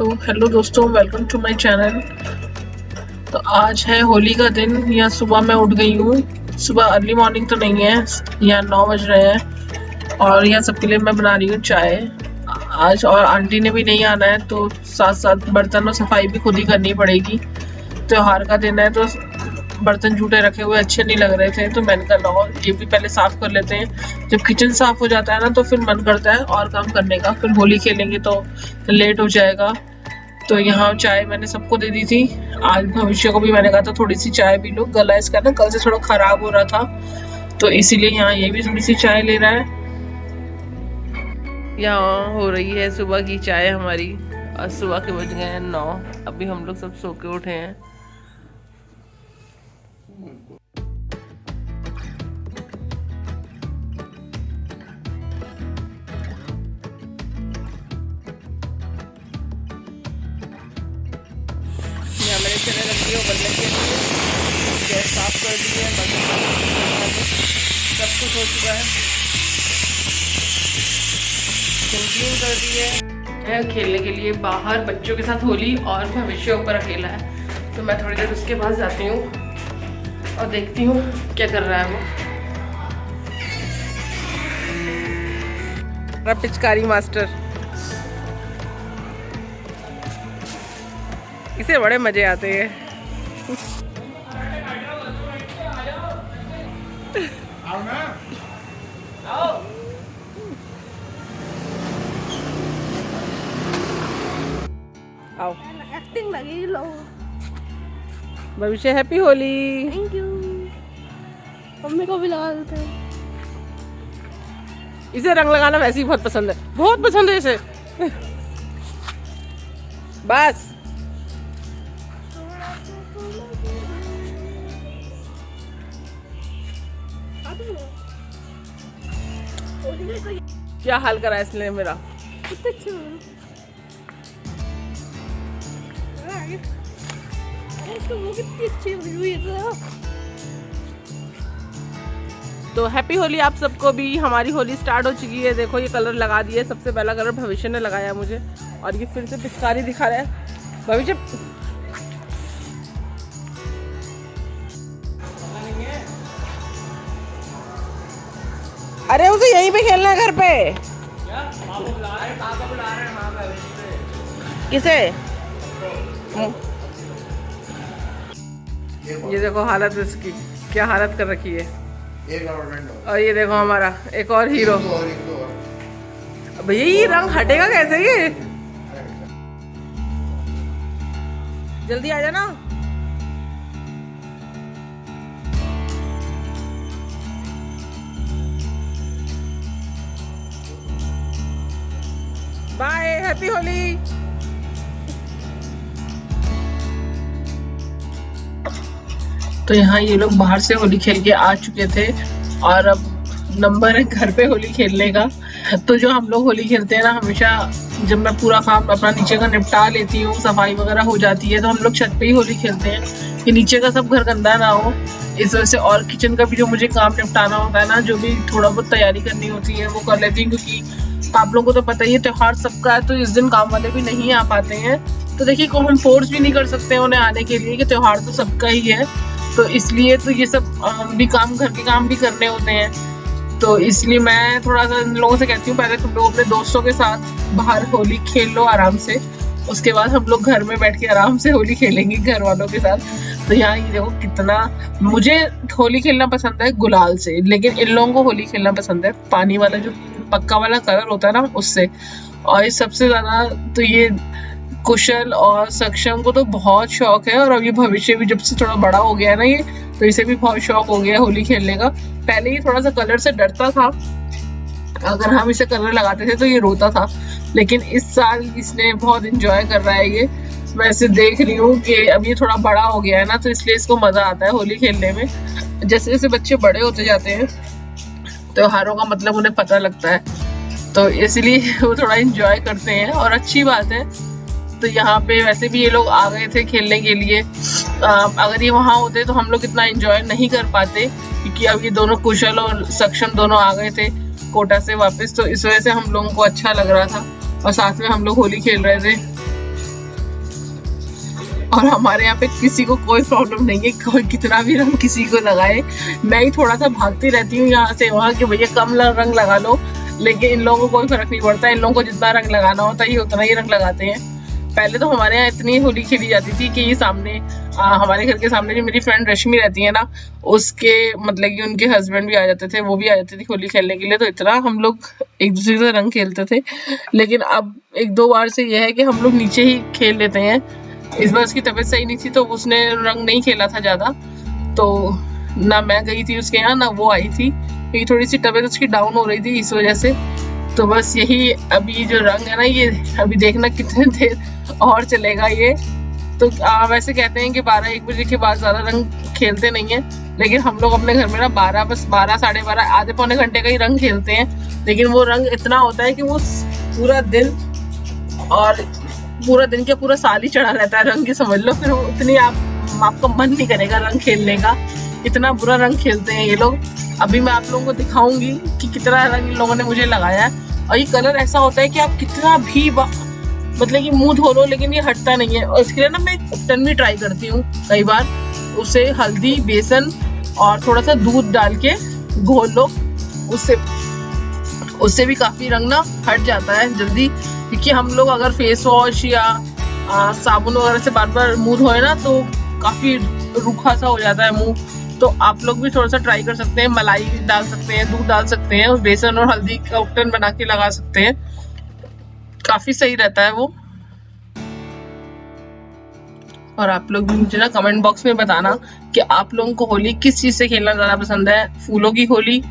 तो हेलो दोस्तों, welcome to my channel. तो आज है होली का दिन। यहाँ सुबह मैं उठ गई हूँ। सुबह अर्ली मॉर्निंग तो नहीं है, यहाँ 9 बज रहे हैं और यहाँ सबके लिए मैं बना रही हूँ चाय आज। और आंटी ने भी नहीं आना है तो साथ साथ बर्तन और सफाई भी खुद ही करनी पड़ेगी। त्योहार का दिन है तो बर्तन जूठे रखे हुए अच्छे नहीं लग रहे थे, तो मैंने कहा लो ये भी पहले साफ कर लेते हैं। जब किचन साफ हो जाता है ना तो फिर मन करता है और काम करने का, फिर होली खेलेंगे तो लेट हो जाएगा। तो यहाँ चाय मैंने सबको दे दी थी। आज भविष्य को भी मैंने कहा था थोड़ी सी चाय पी लो, गला इसका ना कल से थोड़ा खराब हो रहा था, तो इसीलिए यहाँ ये भी थोड़ी सी चाय ले रहा है। यहाँ हो रही है सुबह की चाय हमारी और सुबह के बज गए हैं 9। अभी हम लोग सब सो के उठे हैं। मैंने चने रख दिए उबलने के लिए, गैस साफ कर दी है, सब कुछ हो चुका है, क्लीन कर दी है। खेलने के लिए बाहर बच्चों के साथ होली और भविष्य ऊपर अकेला है, तो मैं थोड़ी देर उसके पास जाती हूँ और देखती हूँ क्या कर रहा है वो। पिचकारी मास्टर, इसे बड़े मजे आते हैं। आओ ना, आओ। आओ। एक्टिंग लगी लो। भविष्य happy Holi. Thank you. Mummy को भी लगा देते हैं। इसे रंग लगाना वैसे ही बहुत पसंद है, बहुत पसंद है इसे। बस क्या हाल करा है इसने मेरा। तो हैप्पी होली आप सबको भी। हमारी होली स्टार्ट हो चुकी है। देखो ये कलर लगा दिए, सबसे पहला कलर भविष्य ने लगाया मुझे, और ये फिर से पिचकारी दिखा रहा है भविष्य। अरे उसे यहीं पे खेलना है घर पे। किसे? ये देखो हालत इसकी, क्या हालत कर रखी है। और ये देखो हमारा एक और हीरो। भैया ये रंग हटेगा कैसे? ये जल्दी आ जाना। Bye, happy Holi. तो यहाँ ये लोग बाहर से होली खेल के आ चुके थे और अब नंबर है घर पे होली खेलने का। तो जो हम लोग होली खेलते हैं ना, हमेशा जब मैं पूरा काम अपना नीचे का निपटा लेती हूँ, सफाई वगैरह हो जाती है, तो हम लोग छत पे ही होली खेलते हैं कि नीचे का सब घर गंदा ना हो, इस वजह से। और किचन का भी जो मुझे काम निपटाना होता है ना, जो भी थोड़ा बहुत तैयारी करनी होती है वो कर लेती हूँ, क्योंकि आप लोगों को तो पता ही है त्योहार सबका है, तो इस दिन काम वाले भी नहीं आ पाते हैं। तो देखिए को हम फोर्स भी नहीं कर सकते हैं उन्हें आने के लिए, कि त्योहार तो सबका ही है, तो इसलिए तो ये सब भी काम, घर के काम भी करने होते हैं। तो इसलिए मैं थोड़ा सा इन लोगों से कहती हूँ पहले तुम लोग अपने दोस्तों के साथ बाहर होली खेल लो आराम से, उसके बाद हम लोग घर में बैठ के आराम से होली खेलेंगे घर वालों के साथ। तो यहाँ ये देखो कितना, मुझे होली खेलना पसंद है गुलाल से, लेकिन इन लोगों को होली खेलना पसंद है पानी वाला, जो पक्का वाला कलर होता है ना उससे। और ये सबसे ज्यादा तो ये कुशल और सक्षम को तो बहुत शौक है, और अब ये भविष्य भी जब से थोड़ा बड़ा हो गया है ना ये, तो इसे भी बहुत शौक हो गया होली खेलने का। पहले ये थोड़ा सा कलर से डरता था, अगर हम इसे कलर लगाते थे तो ये रोता था, लेकिन इस साल इसने बहुत एंजॉय कर रहा है ये। मैं इसे देख रही हूँ कि अब ये थोड़ा बड़ा हो गया है ना, तो इसलिए इसको मजा आता है होली खेलने में। जैसे जैसे बच्चे बड़े होते जाते हैं त्योहारों का मतलब उन्हें पता लगता है, तो इसलिए वो थोड़ा एंजॉय करते हैं, और अच्छी बात है। तो यहाँ पे वैसे भी ये लोग आ गए थे खेलने के लिए। अगर ये वहाँ होते तो हम लोग इतना एंजॉय नहीं कर पाते, क्योंकि अब ये दोनों कुशल और सक्षम दोनों आ गए थे कोटा से वापस, तो इस वजह से हम लोगों को अच्छा लग रहा था और साथ में हम लोग होली खेल रहे थे। और हमारे यहाँ पे किसी को कोई प्रॉब्लम नहीं है, कोई कितना भी रंग किसी को लगाए। मैं ही थोड़ा सा भागती रहती हूँ यहाँ से वहाँ कि भैया कम रंग लगा लो, लेकिन इन लोगों को कोई फर्क नहीं पड़ता। इन लोगों को जितना रंग लगाना होता है ये उतना ही रंग लगाते हैं। पहले तो हमारे यहाँ इतनी होली खेली जाती थी कि ये सामने हमारे घर के सामने जो मेरी फ्रेंड रश्मि रहती है ना, उसके मतलब कि उनके हस्बैंड भी आ जाते थे, वो भी आ जाती थी होली खेलने के लिए, तो इतना हम लोग एक दूसरे से रंग खेलते थे। लेकिन अब एक दो बार से ये है कि हम लोग नीचे ही खेल लेते हैं। इस बार उसकी तबीयत सही नहीं थी तो उसने रंग नहीं खेला था ज़्यादा, तो ना मैं गई थी उसके यहाँ ना वो आई थी, क्योंकि थोड़ी सी तबीयत उसकी डाउन हो रही थी इस वजह से। तो बस यही अभी जो रंग है ना, ये अभी देखना कितने देर और चलेगा ये। तो वैसे कहते हैं कि 12-1 बजे के बाद ज़्यादा रंग खेलते नहीं है, लेकिन हम लोग अपने घर में ना 12 साढ़े 12 आधे पौने घंटे का ही रंग खेलते हैं। लेकिन वो रंग इतना होता है कि वो पूरा दिन और पूरा दिन क्या पूरा साल ही चढ़ा रहता है रंग की, समझ लो। फिर उतनी आपका मन नहीं करेगा रंग खेलने का, इतना बुरा रंग खेलते हैं ये लोग। अभी मैं आप लोगों को दिखाऊंगी कि कितना रंग इन लोगों ने मुझे लगाया है। और ये कलर ऐसा होता है कि आप कितना भी मतलब कि मुंह धो लो लेकिन ये हटता नहीं है। और इसके लिए ना मैं उपटन भी ट्राई करती हूँ कई बार, उसे हल्दी बेसन और थोड़ा सा दूध डाल के घोल लो, उससे भी काफी रंग ना हट जाता है जल्दी। क्योंकि हम लोग अगर फेस वॉश या साबुन वगैरह से बार बार मुंह धोए ना तो काफी रूखा सा हो जाता है मुंह। तो आप लोग भी थोड़ा सा ट्राई कर सकते हैं, मलाई डाल सकते हैं, दूध डाल सकते हैं, उस बेसन और हल्दी का उपटन बना के लगा सकते हैं, काफी सही रहता है वो। और आप लोग भी मुझे ना कमेंट बॉक्स में बताना कि आप लोगों को होली किस चीज से खेलना ज्यादा पसंद है, फूलों की होली,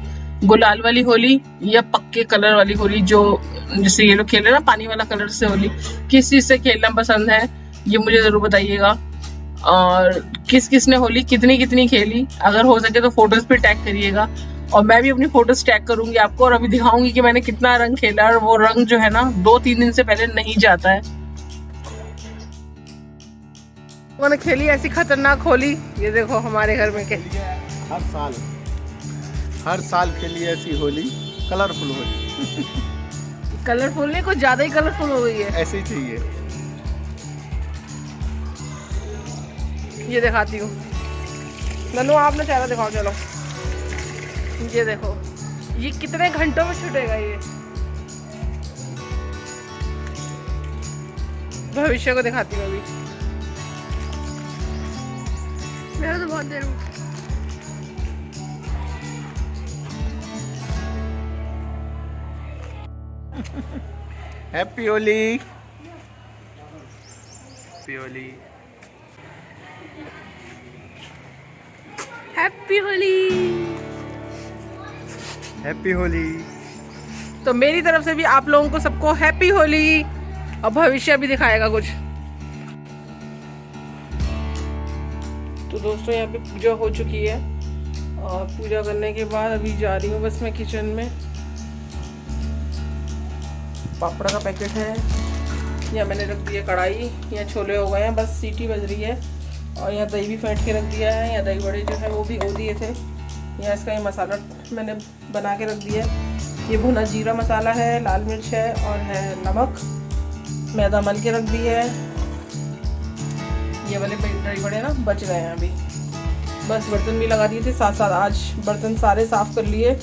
गुलाल वाली होली या पक्के कलर वाली होली, जो जैसे ये लोग खेल रहे हैं ना पानी वाला कलर से होली, किस चीज से खेलना पसंद है ये मुझे जरूर बताइएगा। और किस किस ने होली कितनी कितनी खेली, अगर हो सके तो फोटोज पे टैग करिएगा, और मैं भी अपनी फोटोज टैग करूंगी आपको और अभी दिखाऊंगी कि मैंने कितना रंग खेला। और वो रंग जो है ना 2-3 दिन से पहले नहीं जाता है। मैंने खेली ऐसी खतरनाक होली, ये देखो हमारे घर में के हर साल खेली ऐसी होली, कलरफुल होली। कलरफुल नहीं, कुछ ज्यादा ही कलरफुल हो गई है, ऐसे ही चाहिए। ये दिखाती हूँ नन्नू, आपने चेहरा दिखाओ। चलो ये देखो, ये कितने घंटों में छूटेगा ये, भविष्य को दिखाती हूँ अभी। मेरा तो बहुत देर happy Holi, happy Holi, happy Holi, happy Holi. तो मेरी तरफ से भी आप लोगों को सबको हैप्पी होली। और भविष्य भी दिखाएगा कुछ। तो दोस्तों यहाँ पे पूजा हो चुकी है और पूजा करने के बाद अभी जा रही हूँ बस मैं किचन में। पापड़ का पैकेट है, यहाँ मैंने रख दिया कढ़ाई, यहाँ छोले हो गए हैं, बस सीटी बज रही है। और यहाँ दही भी फेंट के रख दिया है, यहाँ दही बड़े जो है वो भी हो दिए थे। यहाँ इसका ये मसाला मैंने बना के रख दिया है, ये भुना जीरा मसाला है, लाल मिर्च है और है नमक। मैदा मल के रख दिया है। ये वाले दही बड़े ना बच गए हैं अभी, बस बर्तन भी लगा दिए थे साथ साथ। आज बर्तन सारे साफ़ कर लिए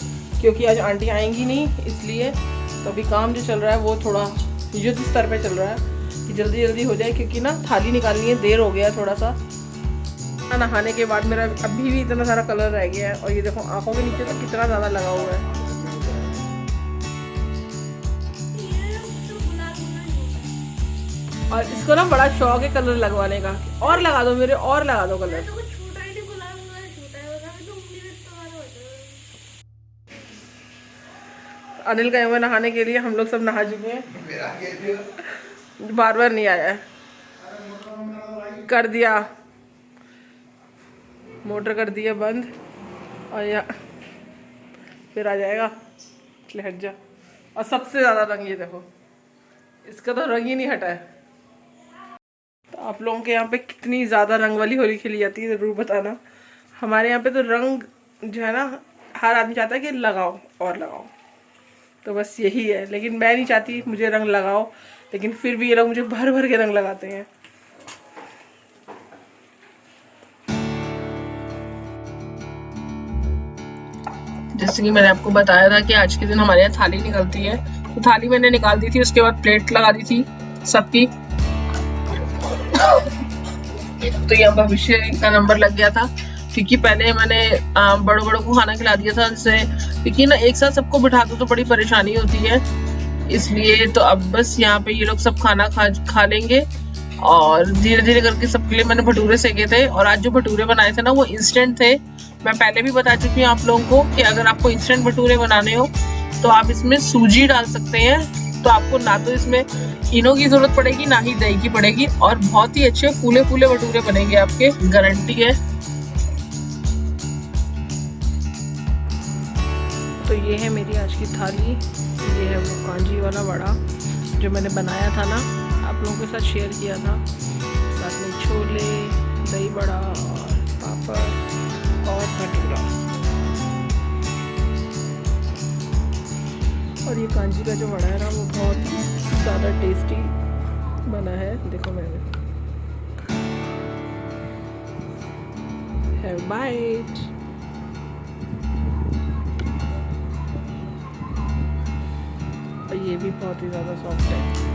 क्योंकि आज आंटी आएंगी नहीं, इसलिए। तो अभी काम जो चल रहा है वो थोड़ा युद्ध स्तर पे चल रहा है कि जल्दी जल्दी हो जाए, क्योंकि ना थाली निकालनी है, देर हो गया थोड़ा सा। नहाने के बाद मेरा अभी भी इतना सारा कलर रह गया है, और ये देखो आंखों के नीचे तो कितना ज़्यादा लगा हुआ है। और इसको ना बड़ा शौक है कलर लगवाने का, और लगा दो मेरे, और लगा दो कलर। अनिल गए हुए नहाने के लिए, हम लोग सब नहा चुके हैं, बार बार नहीं आया है। कर दिया मोटर, कर दिया बंद, और यहाँ फिर आ जाएगा, हट जा। और सबसे ज़्यादा रंग ये देखो, इसका तो रंग ही नहीं हटा है। तो आप लोगों के यहाँ पे कितनी ज़्यादा रंग वाली होली खेली जाती है ज़रूर बताना। हमारे यहाँ पे तो रंग जो है ना, हर आदमी चाहता है कि लगाओ और लगाओ, तो बस यही है। लेकिन मैं नहीं चाहती मुझे रंग लगाओ, लेकिन फिर भी ये लोग मुझे भर भर के रंग लगाते हैं। जैसे कि मैंने आपको बताया था कि आज के दिन हमारे यहाँ थाली निकलती है, तो थाली मैंने निकाल दी थी, उसके बाद प्लेट लगा दी थी सबकी। तो यहाँ भविष्य का नंबर लग गया था, क्योंकि पहले मैंने बड़ों बड़ों को खाना खिला दिया था जिससे, क्योंकि ना एक साथ सबको बिठा दो तो बड़ी परेशानी होती है, इसलिए तो अब बस यहाँ पे ये लोग सब खाना खा लेंगे। और धीरे धीरे करके सबके लिए मैंने भटूरे सेके थे, और आज जो भटूरे बनाए थे ना वो इंस्टेंट थे। मैं पहले भी बता चुकी हूँ आप लोगों को कि अगर आपको इंस्टेंट भटूरे बनाने हो तो आप इसमें सूजी डाल सकते हैं, तो आपको ना तो इसमें इनो की जरूरत पड़ेगी ना ही दही की पड़ेगी, और बहुत ही अच्छे फूले फूले भटूरे बनेंगे आपके, गारंटी है। तो ये है मेरी आज की थाली, ये है वो कांजी वाला वड़ा जो मैंने बनाया था ना, आप लोगों के साथ शेयर किया था, साथ में छोले, दही बड़ा और पापड़ और भटूरा। और ये कांजी का जो वड़ा है ना वो बहुत ज़्यादा टेस्टी बना है, देखो मैंने हैव बाइट। और ये भी बहुत ही ज़्यादा सॉफ्ट है।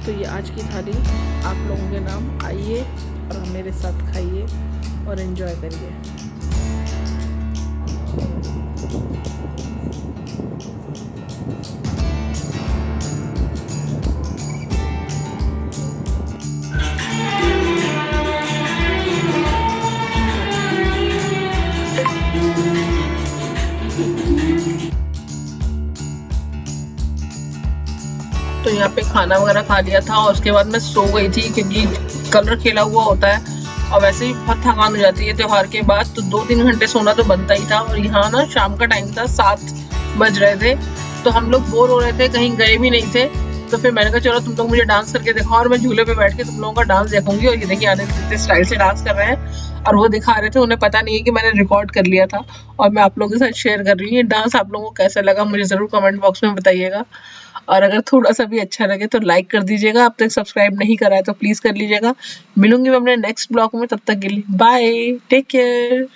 तो ये आज की थाली आप लोगों के नाम, आइए और मेरे साथ खाइए और एंजॉय करिए। तो यहाँ पे खाना वगैरह खा लिया था, और उसके बाद मैं सो गई थी, क्योंकि कलर खेला हुआ होता है और वैसे ही बहुत थकान हो जाती है त्योहार के बाद, तो 2-3 घंटे सोना तो बनता ही था। और यहाँ ना शाम का टाइम था, 7 बज रहे थे, तो हम लोग बोर हो रहे थे, कहीं गए भी नहीं थे, तो फिर मैंने कहा चलो तुम लोग मुझे डांस करके दिखाओ, और मैं झूले पे बैठ के तुम लोगों का डांस देखूंगी। और ये देखिए आने कितने स्टाइल से डांस कर रहे हैं, और वो दिखा रहे थे, उन्हें पता नहीं है कि मैंने रिकॉर्ड कर लिया था और मैं आप लोगों के साथ शेयर कर रही हूँ। ये डांस आप लोगों को कैसा लगा मुझे जरूर कमेंट बॉक्स में बताइएगा, और अगर थोड़ा सा भी अच्छा लगे तो लाइक कर दीजिएगा। अब तक सब्सक्राइब नहीं करा है तो प्लीज कर लीजिएगा। मिलूंगी मैं अपने नेक्स्ट ब्लॉग में, तब तक के लिए बाय, टेक केयर।